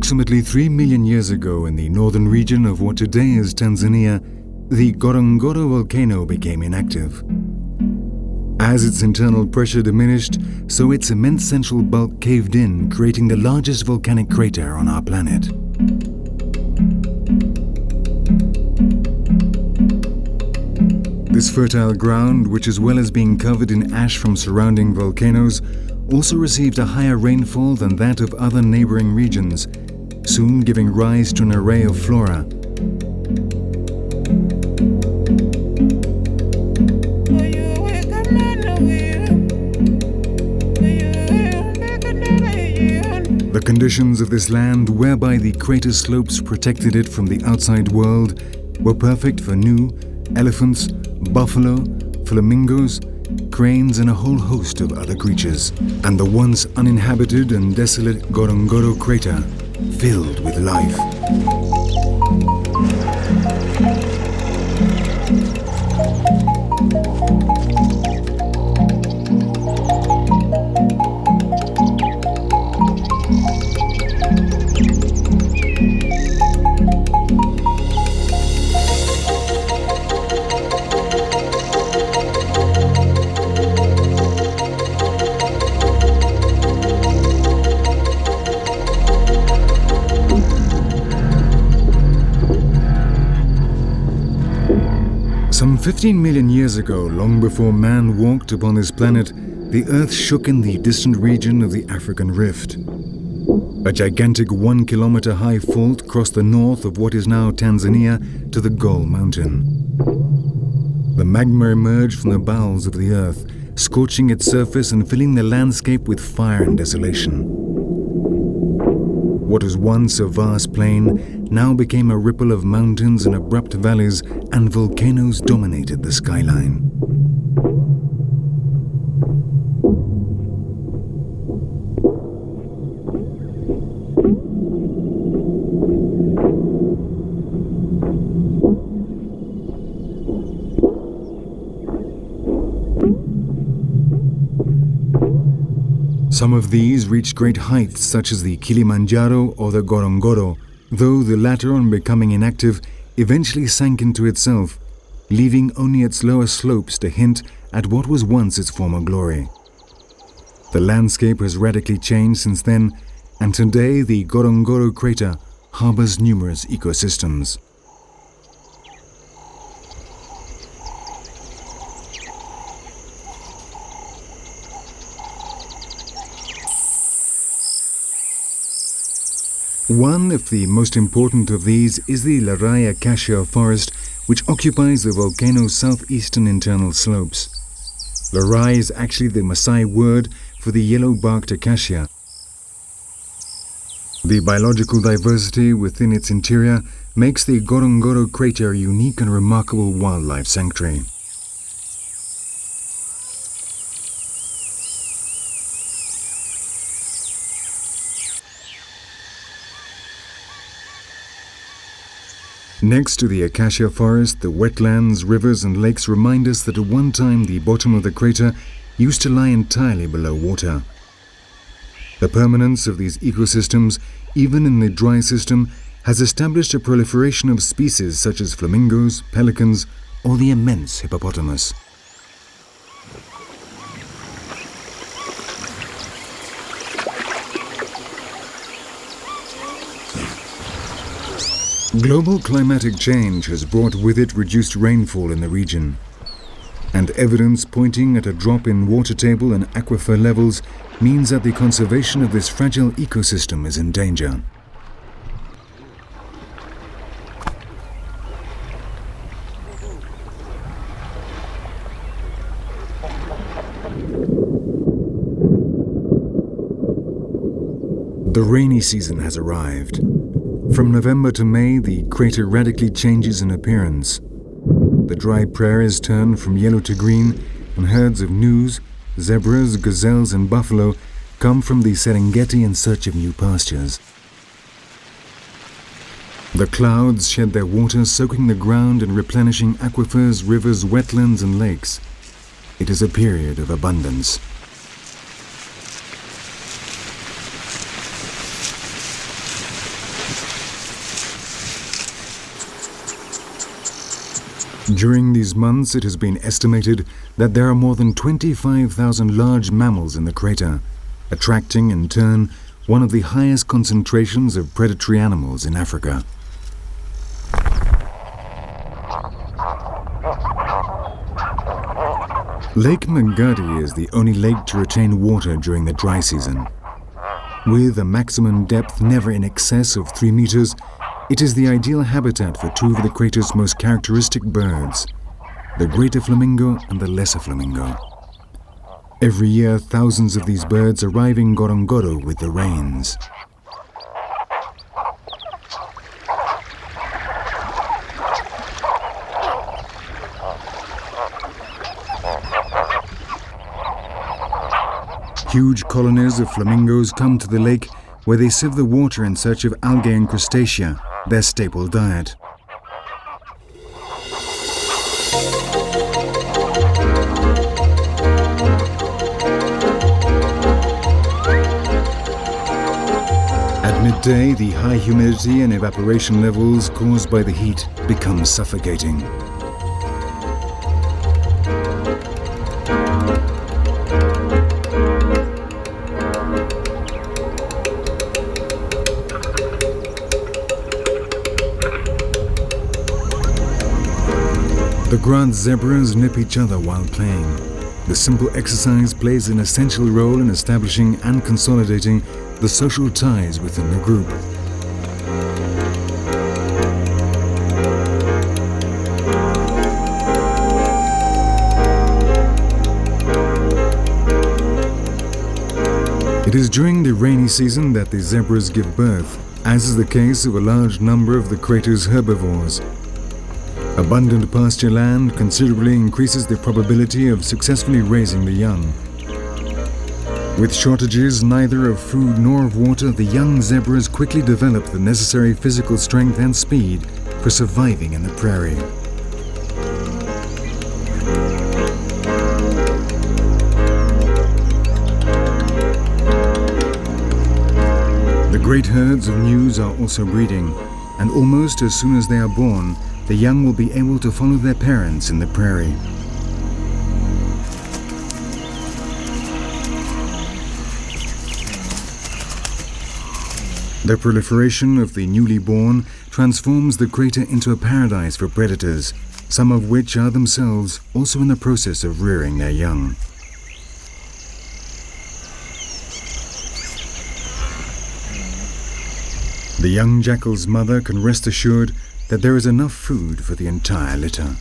Approximately 3 million years ago, in the northern region of what today is Tanzania, the Ngorongoro volcano became inactive. As its internal pressure diminished, so its immense central bulk caved in, creating the largest volcanic crater on our planet. This fertile ground, which as well as being covered in ash from surrounding volcanoes, also received a higher rainfall than that of other neighboring regions, soon giving rise to an array of flora. The conditions of this land, whereby the crater slopes protected it from the outside world, were perfect for gnu, elephants, buffalo, flamingos, cranes and a whole host of other creatures, and the once uninhabited and desolate Ngorongoro crater filled with life. Some 15 million years ago, long before man walked upon this planet, the Earth shook in the distant region of the African Rift. A gigantic 1-kilometer high fault crossed the north of what is now Tanzania to the Gol Mountain. The magma emerged from the bowels of the Earth, scorching its surface and filling the landscape with fire and desolation. What was once a vast plain now became a ripple of mountains and abrupt valleys, and volcanoes dominated the skyline. Some of these reached great heights such as the Kilimanjaro or the Ngorongoro, though the latter, on becoming inactive, eventually sank into itself, leaving only its lower slopes to hint at what was once its former glory. The landscape has radically changed since then, and today the Ngorongoro crater harbors numerous ecosystems. One, if the most important of these, is the Larai acacia forest, which occupies the volcano's southeastern internal slopes. Larai is actually the Maasai word for the yellow-barked acacia. The biological diversity within its interior makes the Ngorongoro crater a unique and remarkable wildlife sanctuary. Next to the acacia forest, the wetlands, rivers and lakes remind us that at one time the bottom of the crater used to lie entirely below water. The permanence of these ecosystems, even in the dry system, has established a proliferation of species such as flamingos, pelicans, or the immense hippopotamus. Global climatic change has brought with it reduced rainfall in the region, and evidence pointing at a drop in water table and aquifer levels means that the conservation of this fragile ecosystem is in danger. The rainy season has arrived. From November to May, the crater radically changes in appearance. The dry prairies turn from yellow to green, and herds of gnus, zebras, gazelles and buffalo come from the Serengeti in search of new pastures. The clouds shed their water, soaking the ground and replenishing aquifers, rivers, wetlands and lakes. It is a period of abundance. During these months, it has been estimated that there are more than 25,000 large mammals in the crater, attracting, in turn, one of the highest concentrations of predatory animals in Africa. Lake Magadi is the only lake to retain water during the dry season. With a maximum depth never in excess of 3 meters, it is the ideal habitat for two of the crater's most characteristic birds, the greater flamingo and the lesser flamingo. Every year, thousands of these birds arrive in Ngorongoro with the rains. Huge colonies of flamingos come to the lake where they sieve the water in search of algae and crustacea, their staple diet. At midday, the high humidity and evaporation levels caused by the heat become suffocating. The grand zebras nip each other while playing. The simple exercise plays an essential role in establishing and consolidating the social ties within the group. It is during the rainy season that the zebras give birth, as is the case of a large number of the crater's herbivores. Abundant pasture land considerably increases the probability of successfully raising the young. With shortages neither of food nor of water, the young zebras quickly develop the necessary physical strength and speed for surviving in the prairie. The great herds of gnus are also breeding, and almost as soon as they are born, the young will be able to follow their parents in the prairie. The proliferation of the newly born transforms the crater into a paradise for predators, some of which are themselves also in the process of rearing their young. The young jackal's mother can rest assured that there is enough food for the entire litter.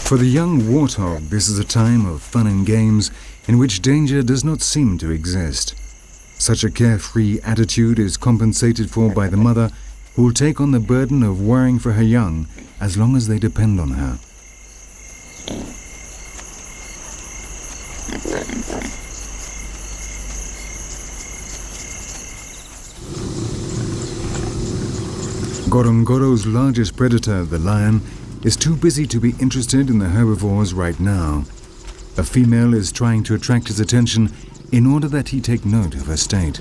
For the young warthog, this is a time of fun and games in which danger does not seem to exist. Such a carefree attitude is compensated for by the mother, who will take on the burden of worrying for her young as long as they depend on her. Ngorongoro's largest predator, the lion, is too busy to be interested in the herbivores right now. A female is trying to attract his attention in order that he take note of her state.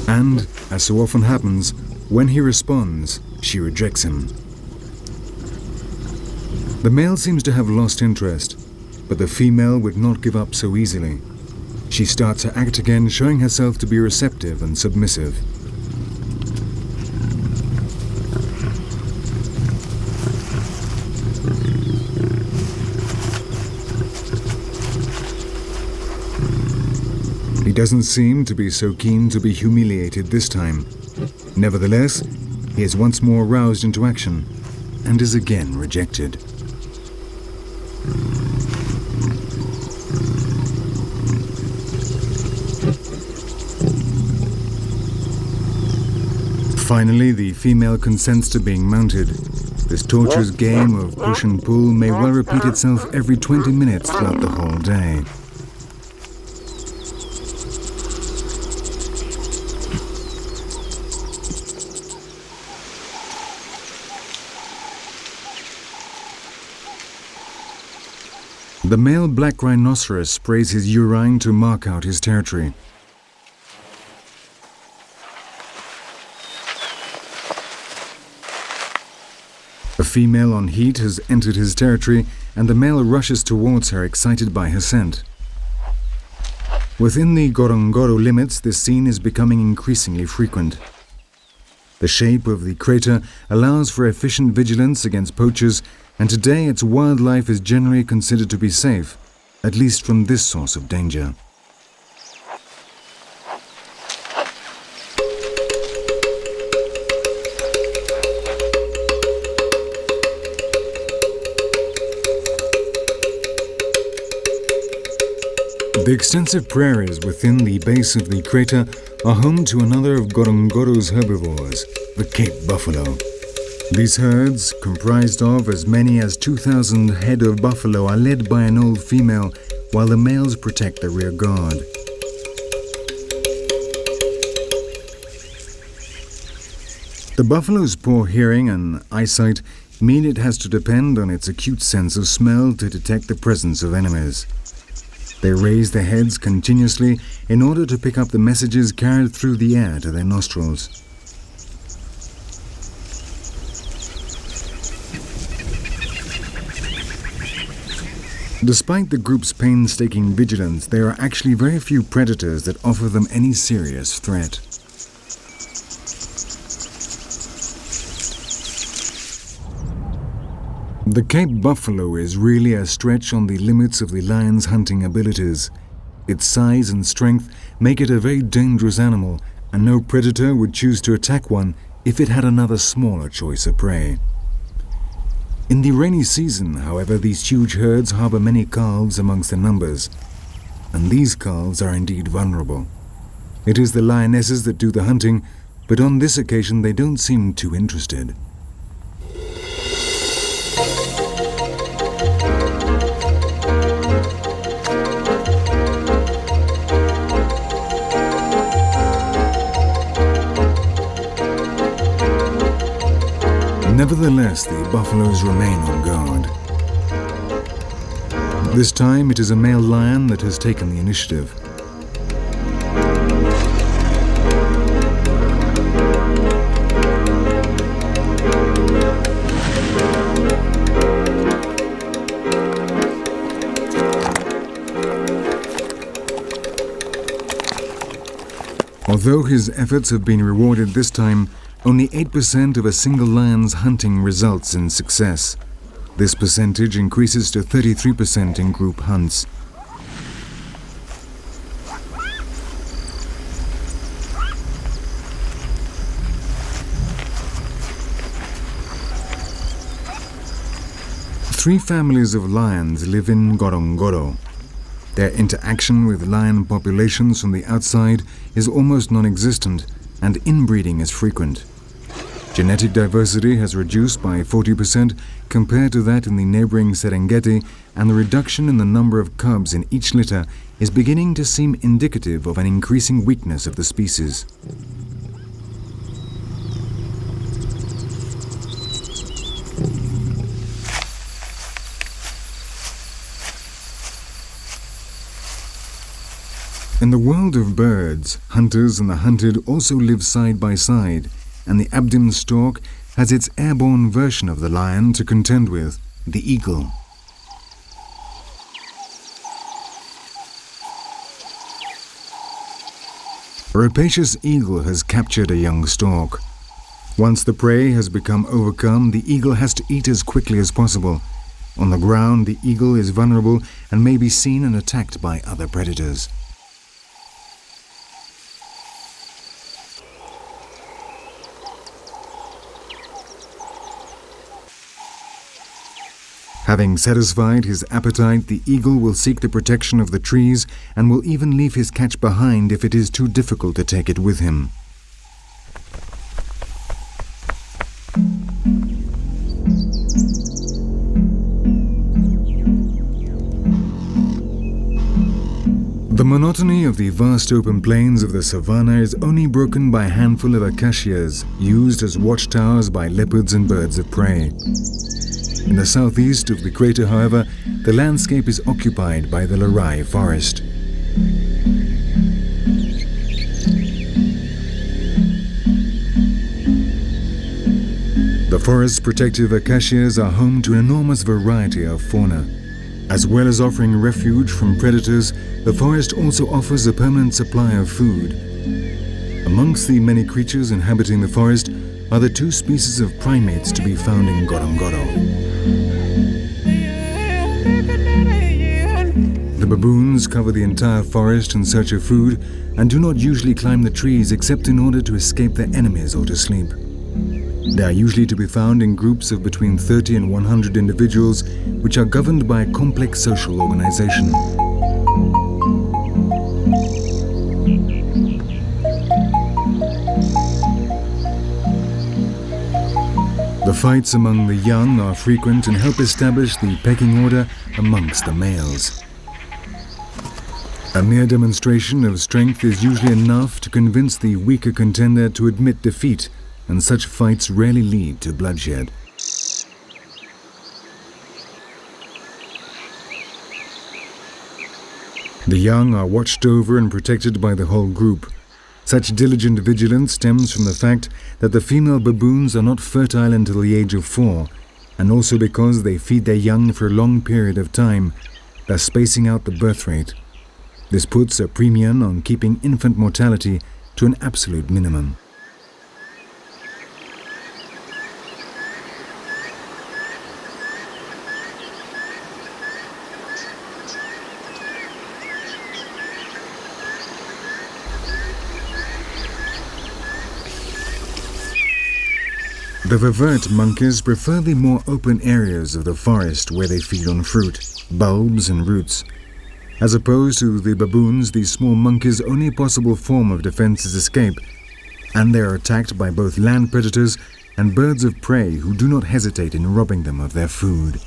And, as so often happens, when he responds, she rejects him. The male seems to have lost interest, but the female would not give up so easily. She starts her act again, showing herself to be receptive and submissive. He doesn't seem to be so keen to be humiliated this time. Nevertheless, he is once more roused into action and is again rejected. Finally, the female consents to being mounted. This torturous game of push and pull may well repeat itself every 20 minutes throughout the whole day. The male black rhinoceros sprays his urine to mark out his territory. A female on heat has entered his territory, and the male rushes towards her, excited by her scent. Within the Ngorongoro limits, this scene is becoming increasingly frequent. The shape of the crater allows for efficient vigilance against poachers, and today its wildlife is generally considered to be safe, at least from this source of danger. The extensive prairies within the base of the crater are home to another of Ngorongoro's herbivores, the Cape buffalo. These herds, comprised of as many as 2,000 head of buffalo, are led by an old female, while the males protect the rear guard. The buffalo's poor hearing and eyesight mean it has to depend on its acute sense of smell to detect the presence of enemies. They raise their heads continuously in order to pick up the messages carried through the air to their nostrils. Despite the group's painstaking vigilance, there are actually very few predators that offer them any serious threat. The Cape buffalo is really a stretch on the limits of the lion's hunting abilities. Its size and strength make it a very dangerous animal, and no predator would choose to attack one if it had another smaller choice of prey. In the rainy season, however, these huge herds harbor many calves amongst their numbers, and these calves are indeed vulnerable. It is the lionesses that do the hunting, but on this occasion they don't seem too interested. Nevertheless, the buffaloes remain on guard. This time, it is a male lion that has taken the initiative. Although his efforts have been rewarded this time, only 8% of a single lion's hunting results in success. This percentage increases to 33% in group hunts. Three families of lions live in Ngorongoro. Their interaction with lion populations from the outside is almost non-existent, and inbreeding is frequent. Genetic diversity has reduced by 40% compared to that in the neighboring Serengeti, and the reduction in the number of cubs in each litter is beginning to seem indicative of an increasing weakness of the species. In the world of birds, hunters and the hunted also live side by side, and the Abdim stork has its airborne version of the lion to contend with, the eagle. A rapacious eagle has captured a young stork. Once the prey has become overcome, the eagle has to eat as quickly as possible. On the ground, the eagle is vulnerable and may be seen and attacked by other predators. Having satisfied his appetite, the eagle will seek the protection of the trees and will even leave his catch behind if it is too difficult to take it with him. The monotony of the vast open plains of the savannah is only broken by a handful of acacias used as watchtowers by leopards and birds of prey. In the southeast of the crater, however, the landscape is occupied by the Larai forest. The forest's protective acacias are home to an enormous variety of fauna. As well as offering refuge from predators, the forest also offers a permanent supply of food. Amongst the many creatures inhabiting the forest are the two species of primates to be found in Ngorongoro. The baboons cover the entire forest in search of food and do not usually climb the trees except in order to escape their enemies or to sleep. They are usually to be found in groups of between 30 and 100 individuals, which are governed by a complex social organization. The fights among the young are frequent and help establish the pecking order amongst the males. A mere demonstration of strength is usually enough to convince the weaker contender to admit defeat, and such fights rarely lead to bloodshed. The young are watched over and protected by the whole group. Such diligent vigilance stems from the fact that the female baboons are not fertile until the age of 4, and also because they feed their young for a long period of time, thus spacing out the birth rate. This puts a premium on keeping infant mortality to an absolute minimum. The vervet monkeys prefer the more open areas of the forest where they feed on fruit, bulbs and roots. As opposed to the baboons, these small monkeys' only possible form of defense is escape, and they are attacked by both land predators and birds of prey who do not hesitate in robbing them of their food.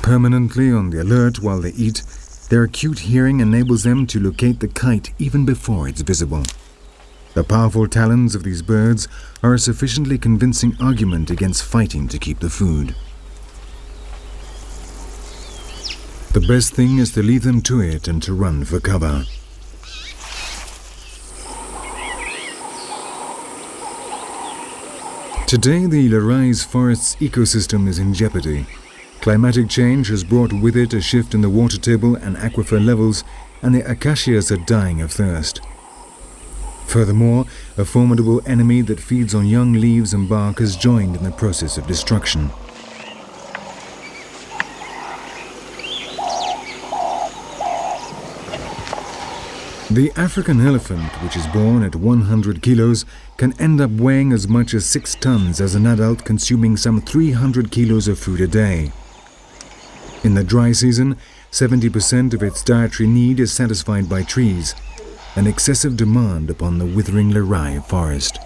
Permanently on the alert while they eat, their acute hearing enables them to locate the kite even before it's visible. The powerful talons of these birds are a sufficiently convincing argument against fighting to keep the food. The best thing is to leave them to it and to run for cover. Today, the Larai's forest's ecosystem is in jeopardy. Climatic change has brought with it a shift in the water table and aquifer levels, and the acacias are dying of thirst. Furthermore, a formidable enemy that feeds on young leaves and bark has joined in the process of destruction. The African elephant, which is born at 100 kilos, can end up weighing as much as 6 tons as an adult, consuming some 300 kilos of food a day. In the dry season, 70% of its dietary need is satisfied by trees, an excessive demand upon the withering Larai forest.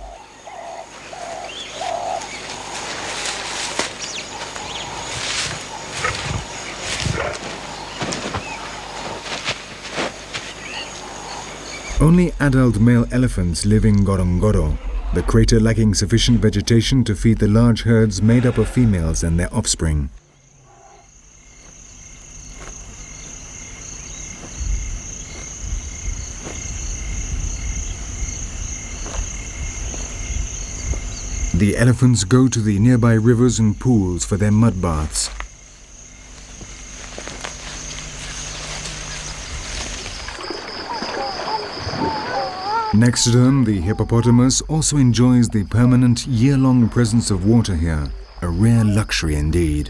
Only adult male elephants live in Ngorongoro, the crater lacking sufficient vegetation to feed the large herds made up of females and their offspring. The elephants go to the nearby rivers and pools for their mud baths. Next to them, the hippopotamus also enjoys the permanent year-long presence of water here, a rare luxury indeed.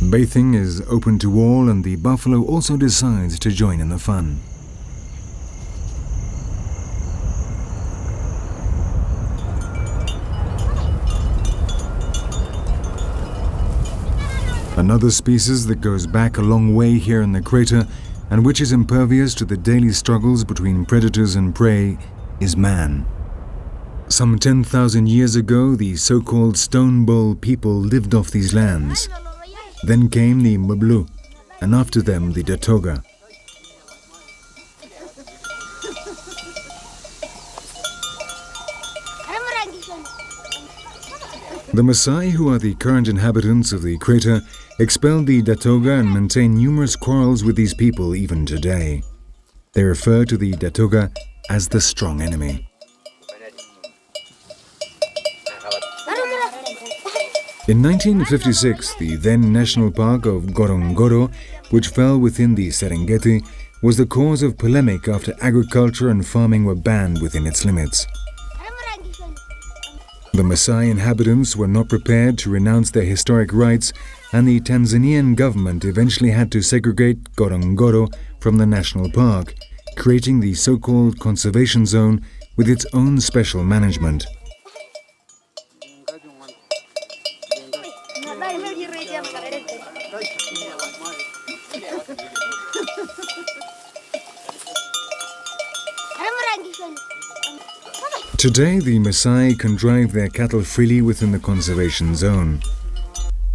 Bathing is open to all, and the buffalo also decides to join in the fun. Another species that goes back a long way here in the crater and which is impervious to the daily struggles between predators and prey is man. Some 10,000 years ago, the so-called Stone Bowl people lived off these lands. Then came the Mblu, and after them the Datoga. The Maasai, who are the current inhabitants of the crater, expelled the Datoga and maintain numerous quarrels with these people even today. They refer to the Datoga as the strong enemy. In 1956, the then National Park of Ngorongoro, which fell within the Serengeti, was the cause of polemic after agriculture and farming were banned within its limits. The Maasai inhabitants were not prepared to renounce their historic rights, and the Tanzanian government eventually had to segregate Ngorongoro from the national park, creating the so-called conservation zone with its own special management. Today, the Maasai can drive their cattle freely within the conservation zone.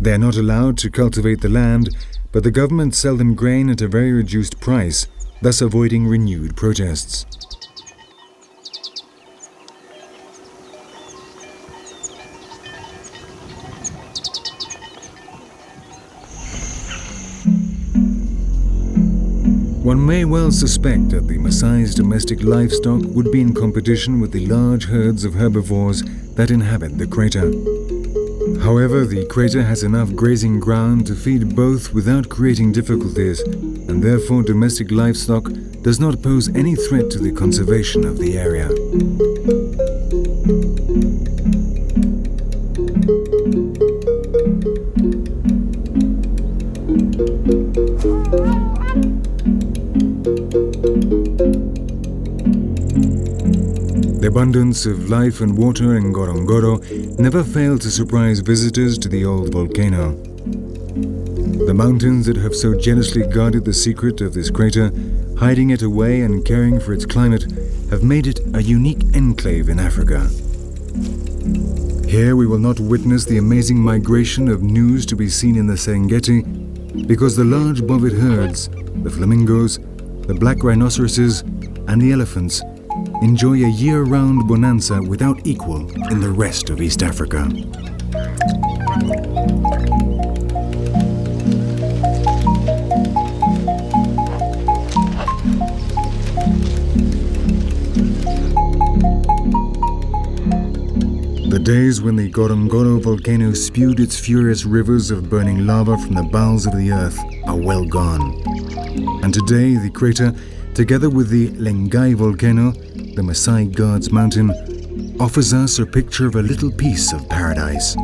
They are not allowed to cultivate the land, but the government sell them grain at a very reduced price, thus avoiding renewed protests. One may well suspect that the Maasai's domestic livestock would be in competition with the large herds of herbivores that inhabit the crater. However, the crater has enough grazing ground to feed both without creating difficulties, and therefore domestic livestock does not pose any threat to the conservation of the area. The abundance of life and water in Ngorongoro never failed to surprise visitors to the old volcano. The mountains that have so jealously guarded the secret of this crater, hiding it away and caring for its climate, have made it a unique enclave in Africa. Here we will not witness the amazing migration of gnus to be seen in the Serengeti, because the large bovid herds, the flamingos, the black rhinoceroses, and the elephants enjoy a year-round bonanza without equal in the rest of East Africa. The days when the Ngorongoro volcano spewed its furious rivers of burning lava from the bowels of the earth are well gone. And today the crater, together with the Lengai volcano, the Maasai God's mountain, offers us a picture of a little piece of paradise.